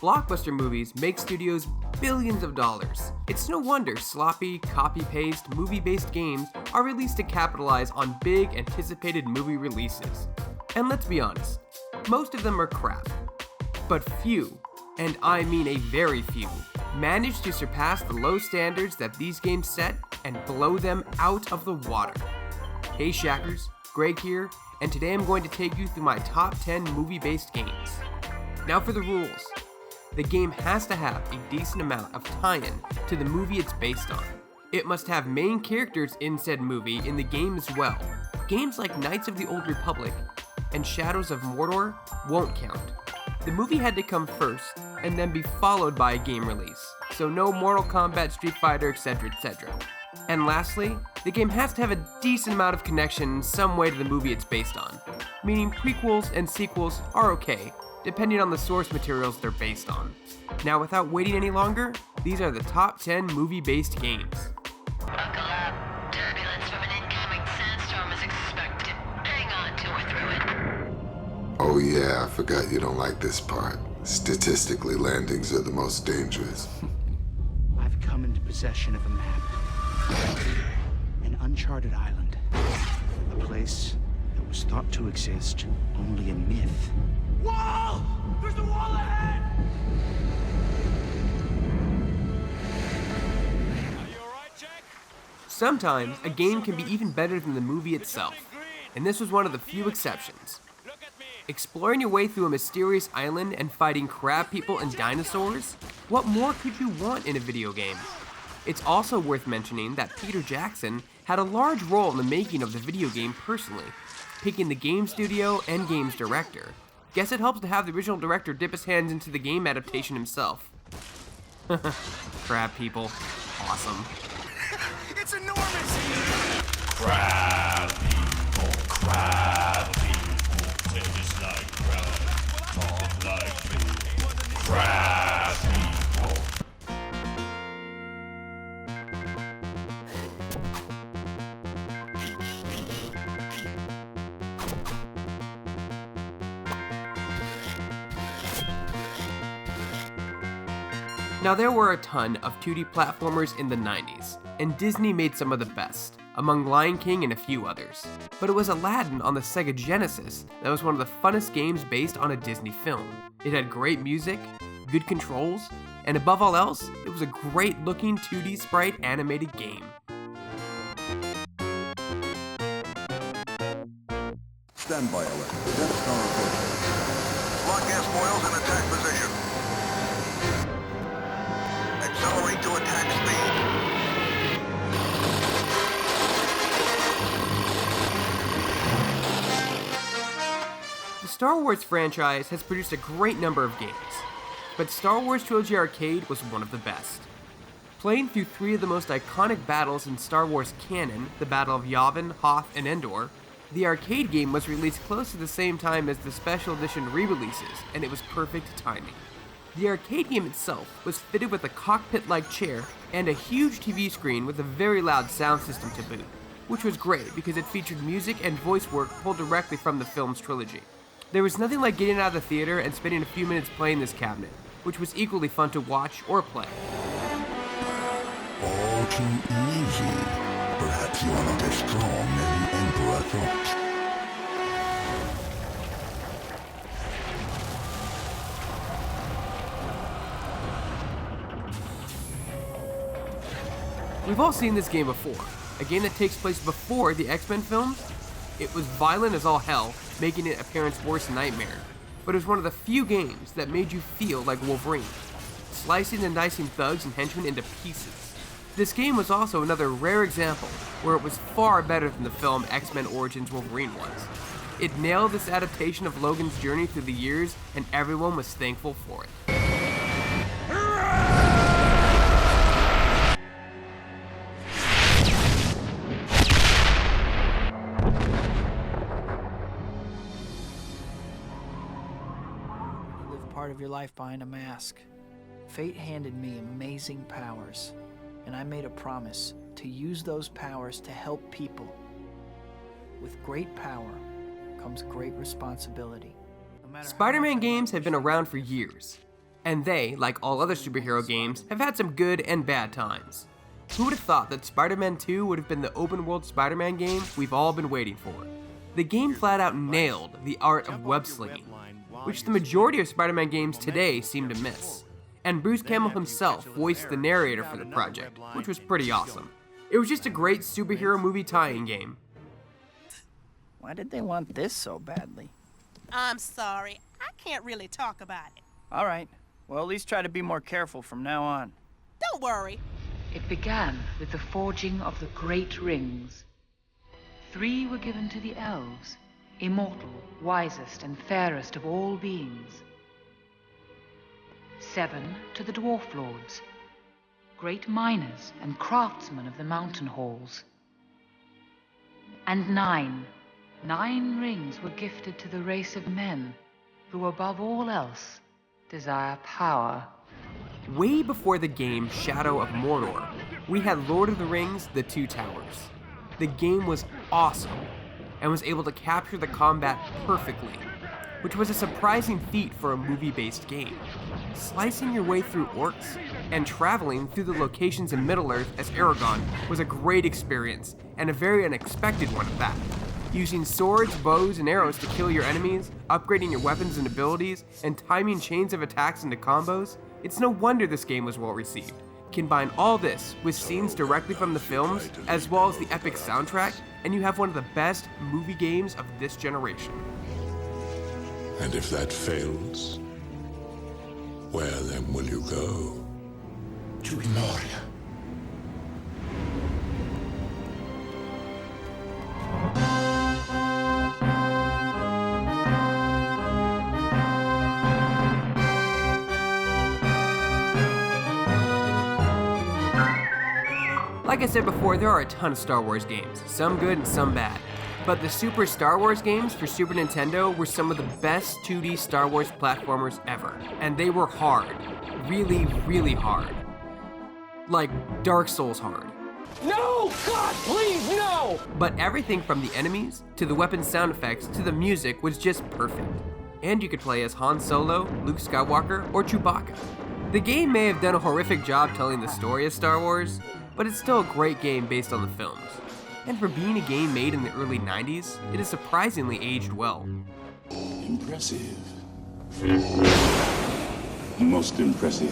Blockbuster movies make studios billions of dollars. It's no wonder sloppy, copy-paste, movie-based games are released to capitalize on big, anticipated movie releases. And let's be honest, most of them are crap. But few, and I mean a very few, manage to surpass the low standards that these games set and blow them out of the water. Hey Shackers, Greg here, and today I'm going to take you through my top 10 movie-based games. Now for the rules. The game has to have a decent amount of tie-in to the movie it's based on. It must have main characters in said movie in the game as well. Games like Knights of the Old Republic and Shadows of Mordor won't count. The movie had to come first and then be followed by a game release, so no Mortal Kombat, Street Fighter, etc, etc. And lastly, the game has to have a decent amount of connection in some way to the movie it's based on, meaning prequels and sequels are okay, depending on the source materials they're based on. Now without waiting any longer, these are the top 10 movie-based games. Buckle up. Turbulence from an incoming sandstorm is expected. Hang on till we're through it. Oh yeah, I forgot you don't like this part. Statistically, landings are the most dangerous. I've come into possession of a map. An uncharted island. A place that was thought to exist, only a myth. Wall! There's a wall ahead! Are you alright, Jack? Sometimes, a game can be even better than the movie itself, and this was one of the few exceptions. Look at me. Exploring your way through a mysterious island and fighting crab people and dinosaurs? What more could you want in a video game? It's also worth mentioning that Peter Jackson had a large role in the making of the video game personally, picking the game studio and game's director. Guess it helps to have the original director dip his hands into the game adaptation himself. Crab people. Awesome. It's enormous! Crab people, taste like crab, talk like me. Crab people. Now there were a ton of 2D platformers in the 90s, and Disney made some of the best, among Lion King and a few others. But it was Aladdin on the Sega Genesis that was one of the funnest games based on a Disney film. It had great music, good controls, and above all else, it was a great looking 2D sprite animated game. Stand by, Aladdin. Death Star approaching. Lock gas boils in attack position. Accelerate to attack speed. The Star Wars franchise has produced a great number of games, but Star Wars Trilogy Arcade was one of the best. Playing through 3 of the most iconic battles in Star Wars canon, the Battle of Yavin, Hoth, and Endor, the arcade game was released close to the same time as the special edition re-releases, and it was perfect timing. The arcade game itself was fitted with a cockpit-like chair and a huge TV screen with a very loud sound system to boot, which was great because it featured music and voice work pulled directly from the film's trilogy. There was nothing like getting out of the theater and spending a few minutes playing this cabinet, which was equally fun to watch or play. All too easy. Perhaps you are not as strong as the Emperor thought. We've all seen this game before, a game that takes place before the X-Men films. It was violent as all hell, making it a parent's worst nightmare, but it was one of the few games that made you feel like Wolverine, slicing and dicing thugs and henchmen into pieces. This game was also another rare example where it was far better than the film X-Men Origins Wolverine was. It nailed this adaptation of Logan's journey through the years, and everyone was thankful for it. Part of your life behind a mask. Fate handed me amazing powers, and I made a promise to use those powers to help people. with great power comes great responsibility. No matter how Spider-Man much I games might have been wish I around could for fix it. years, and they, like all other superhero games, have had some good and bad times. Who would have thought that Spider-Man 2 would have been the open-world Spider-Man game we've all been waiting for? The game flat out nailed the art of web-slinging, which the majority of Spider-Man games today seem to miss. And Bruce Campbell himself voiced the narrator for the project, which was pretty awesome. It was just a great superhero movie tie-in game. Why did they want this so badly? I'm sorry. I can't really talk about it. All right. Well, at least try to be more careful from now on. Don't worry. It began with the forging of the great rings. 3 were given to the elves, immortal, wisest, and fairest of all beings. 7 to the dwarf lords, great miners and craftsmen of the mountain halls. And 9 rings were gifted to the race of men who, above all else, desire power. Way before the game Shadow of Mordor, we had Lord of the Rings: The Two Towers. The game was awesome, and was able to capture the combat perfectly, which was a surprising feat for a movie-based game. Slicing your way through orcs, and traveling through the locations in Middle-earth as Aragorn was a great experience, and a very unexpected one at that. Using swords, bows, and arrows to kill your enemies, upgrading your weapons and abilities, and timing chains of attacks into combos, it's no wonder this game was well received. Combine all this with scenes directly from the films, as well as the epic soundtrack, and you have one of the best movie games of this generation. And if that fails, where then will you go? To Moria. Like I said before, there are a ton of Star Wars games, some good and some bad. But the Super Star Wars games for Super Nintendo were some of the best 2D Star Wars platformers ever. And they were hard. Really, really hard. Like Dark Souls hard. No! God, please, no! But everything from the enemies, to the weapon sound effects, to the music was just perfect. And you could play as Han Solo, Luke Skywalker, or Chewbacca. The game may have done a horrific job telling the story of Star Wars, but it's still a great game based on the films. And for being a game made in the early 90s, it has surprisingly aged well. Impressive. Most impressive.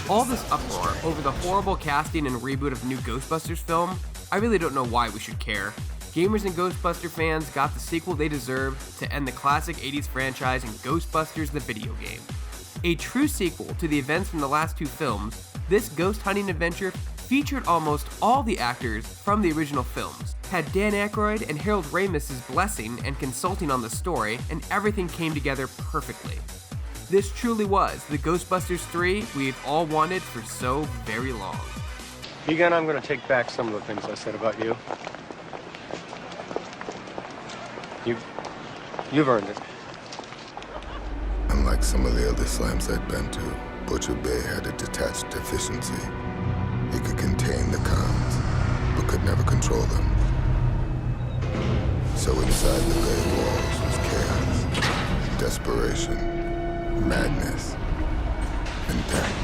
All this uproar over the horrible casting and reboot of the new Ghostbusters film, I really don't know why we should care. Gamers and Ghostbuster fans got the sequel they deserved to end the classic 80s franchise in Ghostbusters the video game. A true sequel to the events from the last 2 films, this ghost hunting adventure featured almost all the actors from the original films, had Dan Aykroyd and Harold Ramis's blessing and consulting on the story, and everything came together perfectly. This truly was the Ghostbusters 3 we've all wanted for so very long. Egon, I'm going to take back some of the things I said about you. You've earned it. Unlike some of the other slams I'd been to, Butcher Bay had a detached efficiency. It could contain the cons, but could never control them. So inside the gray walls was chaos, desperation, madness, and death.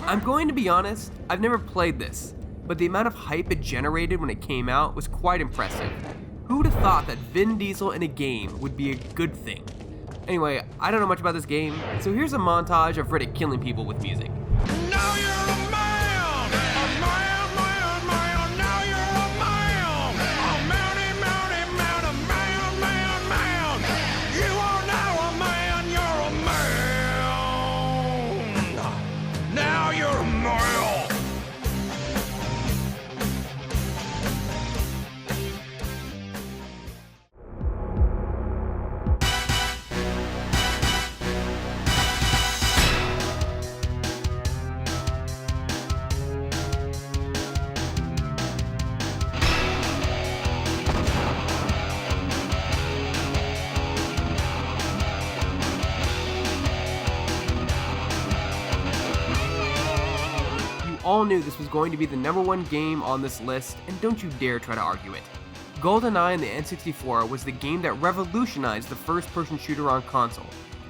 I'm going to be honest, I've never played this, but the amount of hype it generated when it came out was quite impressive. Who would have thought that Vin Diesel in a game would be a good thing? Anyway, I don't know much about this game, so here's a montage of Riddick killing people with music. Now you're a man! A man, man, man! Now you're a man! A mounty, mounty, man! A man, man, man! You are now a man! You're a man! Now you're a man! all knew this was going to be the #1 game on this list, and don't you dare try to argue it. Goldeneye on the N64 was the game that revolutionized the first-person shooter on console,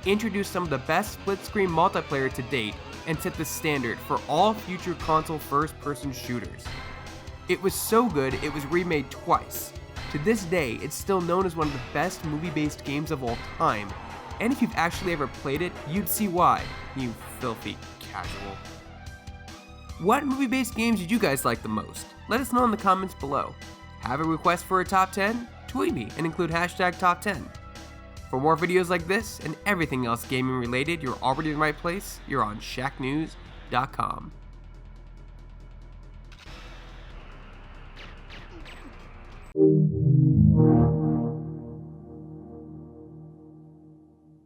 introduced some of the best split-screen multiplayer to date, and set the standard for all future console first-person shooters. It was so good, it was remade twice. To this day, it's still known as one of the best movie-based games of all time, and if you've actually ever played it, you'd see why, you filthy casual. What movie-based games did you guys like the most? Let us know in the comments below. Have a request for a top 10? Tweet me and include #top10. For more videos like this and everything else gaming related, you're already in the right place. You're on Shacknews.com.